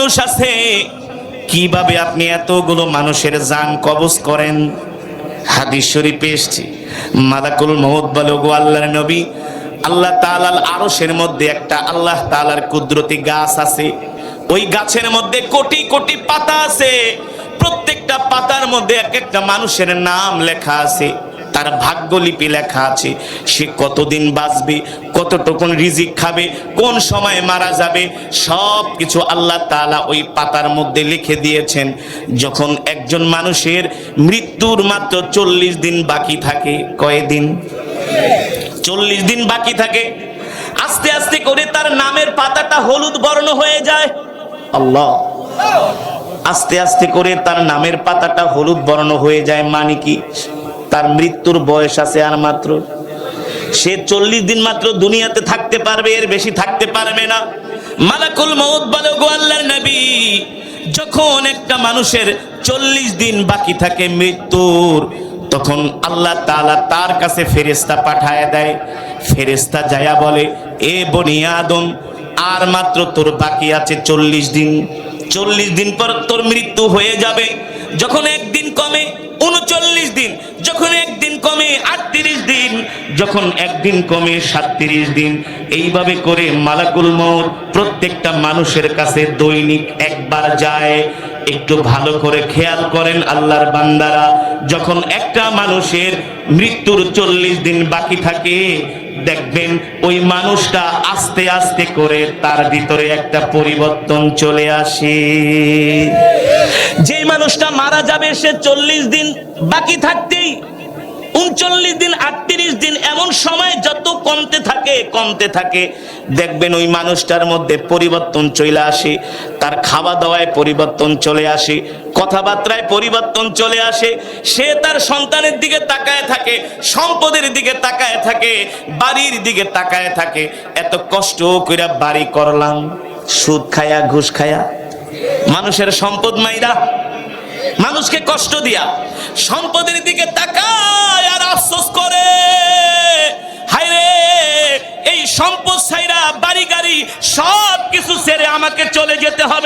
মানুষ আছে, কিভাবে আপনি এতগুলো মানুষের জান কবজ করেন? হাদিস শরীফে এসেছে, মালাকুল মউত বলে, গো আল্লাহর নবী, আল্লাহ তাআলার আরশের মধ্যে একটা আল্লাহ তাআলার কুদরতি গাছ আছে। ওই গাছের মধ্যে কোটি কোটি পাতা আছে, প্রত্যেকটা পাতার মধ্যে এক একটা মানুষের নাম লেখা আছে, তার ভাগ্যলিপি লেখা আছে। সে কতদিন বাঁচবে, কতটুকুন রিজিক খাবে, কোন সময় মারা যাবে, সব কিছু আল্লাহ তাআলা ওই পাতার মধ্যে লিখে দিয়েছেন। যখন একজন মানুষের মৃত্যুর মাত্র 40 দিন বাকি থাকে, কয়দিন? 40 দিন বাকি থাকে, আস্তে আস্তে করে তার নামের পাতাটা হলুদ বর্ণ হয়ে যায়। আল্লাহ, আস্তে আস্তে করে তার নামের পাতাটা হলুদ বর্ণ হয়ে যায়। মানে কি? তার মৃত্যুর বয়স আছে আর মাত্র, সে 40 দিন মাত্র দুনিয়াতে থাকতে পারবে, এর বেশি থাকতে পারবে না। মালাকুল মউত বলে, গো আল্লাহর নবী, যখন একটা মানুষের 40 দিন বাকি থাকে মৃত্যুর, তখন আল্লাহ তাআলা তার কাছে ফেরেশতা পাঠায় দেয়। ফেরেশতা যায়া বলে, এ বনি আদম, আর মাত্র তোর বাকি আছে 40 দিন। 40 দিন পর তোর মৃত্যু হয়ে যাবে। যখন একদিন কমে 39 দিন, যখন একদিন কমে 38 দিন, যখন একদিন কমে 37 দিন, এইভাবে করে মালাকুল মউত প্রত্যেকটা মানুষের কাছে দৈনিক একবার যায়। একটু ভালো করে খেয়াল করেন আল্লাহর বান্দারা, যখন একটা মানুষের মৃত্যুর 40 দিন বাকি থাকে, দেখবেন ওই মানুষটা আস্তে আস্তে করে তার ভিতরে একটা পরিবর্তন চলে আসে। যে মানুষটা মারা যাবে, সে 40 দিন বাকি থাকতেই 39 দিন, 38 দিন, এমন সময় যত কমতে থাকে দেখবেন ওই মানুষটার মধ্যে পরিবর্তন চলে আসে। তার খাওয়া দাওয়ায় পরিবর্তন চলে আসে, কথাবার্তায় পরিবর্তন চলে আসে। সে তার সন্তানের দিকে তাকায় থাকে, সম্পদের দিকে তাকায় থাকে, বাড়ির দিকে তাকায় থাকে। এত কষ্ট কইরা বাড়ি করলাম, সুদ খায়া, ঘুষ খায়া, মানুষের সম্পদ মাইরা, মানুষকে কষ্ট দিয়া, সম্পদের দিকে তাকায় আর আফসোস করে, হায় রে, এই সম্পদ ছাইরা, বাড়ি গাড়ি সব কিছু ছেড়ে আমাকে চলে যেতে হবে।